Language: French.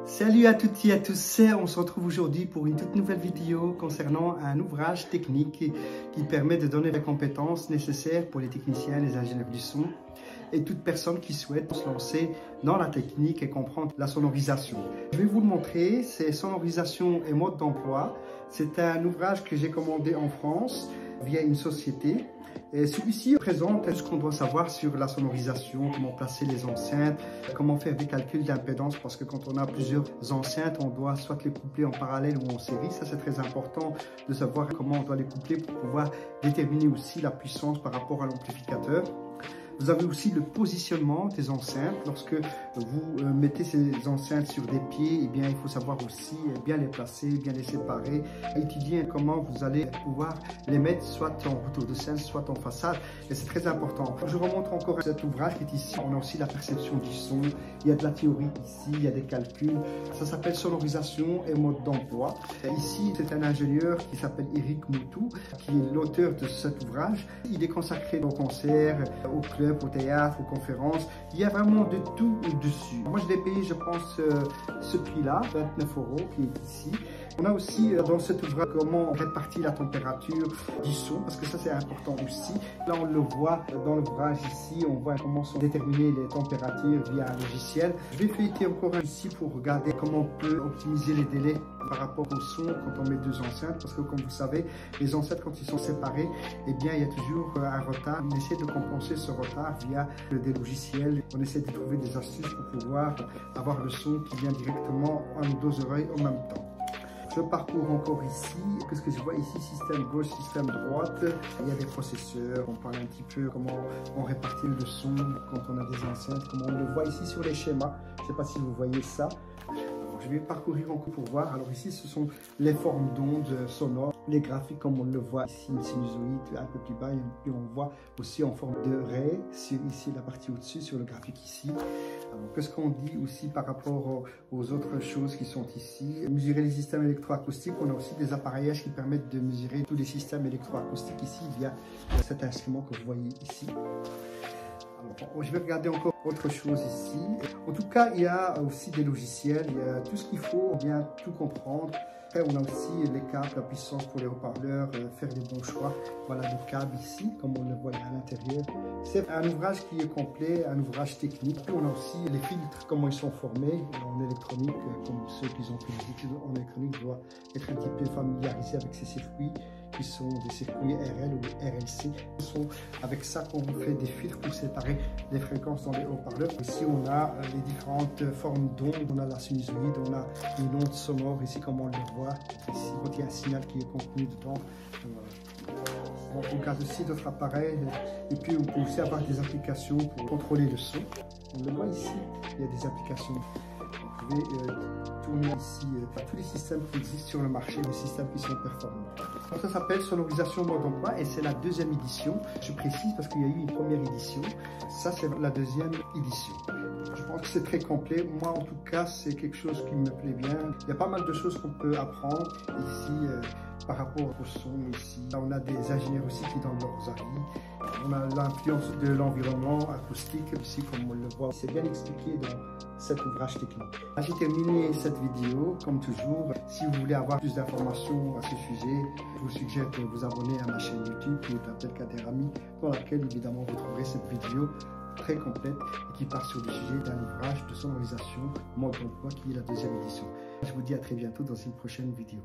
Salut à toutes et à tous, on se retrouve aujourd'hui pour une toute nouvelle vidéo concernant un ouvrage technique qui permet de donner les compétences nécessaires pour les techniciens, les ingénieurs du son et toute personne qui souhaite se lancer dans la technique et comprendre la sonorisation. Je vais vous le montrer, c'est sonorisation et mode d'emploi. C'est un ouvrage que j'ai commandé en France via une société. Et celui-ci présente ce qu'on doit savoir sur la sonorisation, comment placer les enceintes, comment faire des calculs d'impédance, parce que quand on a plusieurs enceintes, on doit soit les coupler en parallèle ou en série. Ça, c'est très important de savoir comment on doit les coupler pour pouvoir déterminer aussi la puissance par rapport à l'amplificateur. Vous avez aussi le positionnement des enceintes. Lorsque vous mettez ces enceintes sur des pieds, eh bien, il faut savoir aussi bien les placer, bien les séparer, étudier comment vous allez pouvoir les mettre soit en retour de scène, soit en façade. Et c'est très important. Je remonte encore cet ouvrage qui est ici. On a aussi la perception du son. Il y a de la théorie ici, il y a des calculs. Ça s'appelle sonorisation et mode d'emploi. Ici, c'est un ingénieur qui s'appelle Eric Moutou, qui est l'auteur de cet ouvrage. Il est consacré aux concerts, aux clubs, au théâtre, aux conférences. Il y a vraiment de tout dessus. Moi, je l'ai payé, je pense, ce prix-là, 29 €, qui est ici. On a aussi dans cet ouvrage comment répartir la température du son, parce que ça, c'est important aussi. Là, on le voit dans l'ouvrage ici, on voit comment sont déterminées les températures via un logiciel. Je vais feuilleter encore ici pour regarder comment on peut optimiser les délais par rapport au son quand on met deux enceintes, parce que comme vous savez, les enceintes quand ils sont séparés, eh bien il y a toujours un retard. On essaie de compenser ce retard via des logiciels. On essaie de trouver des astuces pour pouvoir avoir le son qui vient directement à nos deux oreilles en même temps. Je parcours encore ici. Qu'est-ce que je vois ici? Système gauche, système droite. Il y a des processeurs. On parle un petit peu comment on répartit le son quand on a des enceintes, comment on le voit ici sur les schémas. Je ne sais pas si vous voyez ça. Je vais parcourir encore pour voir. Alors ici, ce sont les formes d'ondes sonores, les graphiques comme on le voit ici, une sinusoïde un peu plus bas, et puis on voit aussi en forme de raie, ici la partie au-dessus, sur le graphique ici. Alors qu'est-ce qu'on dit aussi par rapport aux autres choses qui sont ici? Mesurer les systèmes électroacoustiques, on a aussi des appareillages qui permettent de mesurer tous les systèmes électroacoustiques ici via cet instrument que vous voyez ici. Alors, je vais regarder encore autre chose ici. En tout cas, il y a aussi des logiciels, il y a tout ce qu'il faut pour bien tout comprendre. Après, on a aussi les câbles, la puissance pour les haut-parleurs, faire des bons choix. Voilà le câble ici, comme on le voit à l'intérieur. C'est un ouvrage qui est complet, un ouvrage technique. Puis on a aussi les filtres, comment ils sont formés en électronique, comme ceux qui ont fait des études en électronique doivent être un petit peu familiarisés avec ces circuits, qui sont des circuits RL ou RLC. Ce sont avec ça qu'on fait des filtres pour séparer les fréquences dans les haut-parleurs. Ici, on a les différentes formes d'ondes. On a la sinusoïde, on a une onde sonore ici, comme on le voit. Ici, quand il y a un signal qui est contenu dedans. On regarde aussi d'autres appareils. Et puis, on peut aussi avoir des applications pour contrôler le son. On le voit ici, il y a des applications. Vous pouvez tourner ici tous les systèmes qui existent sur le marché, les systèmes qui sont performants. Donc ça s'appelle sonorisation mode d'emploi et c'est la deuxième édition. Je précise parce qu'il y a eu une première édition. Ça, c'est la deuxième édition. Je pense que c'est très complet. Moi, en tout cas, c'est quelque chose qui me plaît bien. Il y a pas mal de choses qu'on peut apprendre ici par rapport au son ici. On a des ingénieurs aussi qui donnent leurs avis. On a l'influence de l'environnement acoustique ici, comme on le voit. C'est bien expliqué dans cet ouvrage technique. J'ai terminé cette vidéo, comme toujours. Si vous voulez avoir plus d'informations à ce sujet, je vous suggère de vous abonner à ma chaîne YouTube, qui est Abdelkader Ami, dans laquelle évidemment vous trouverez cette vidéo très complète et qui part sur le sujet d'un ouvrage de sonorisation mode d'emploi qui est la deuxième édition. Je vous dis à très bientôt dans une prochaine vidéo.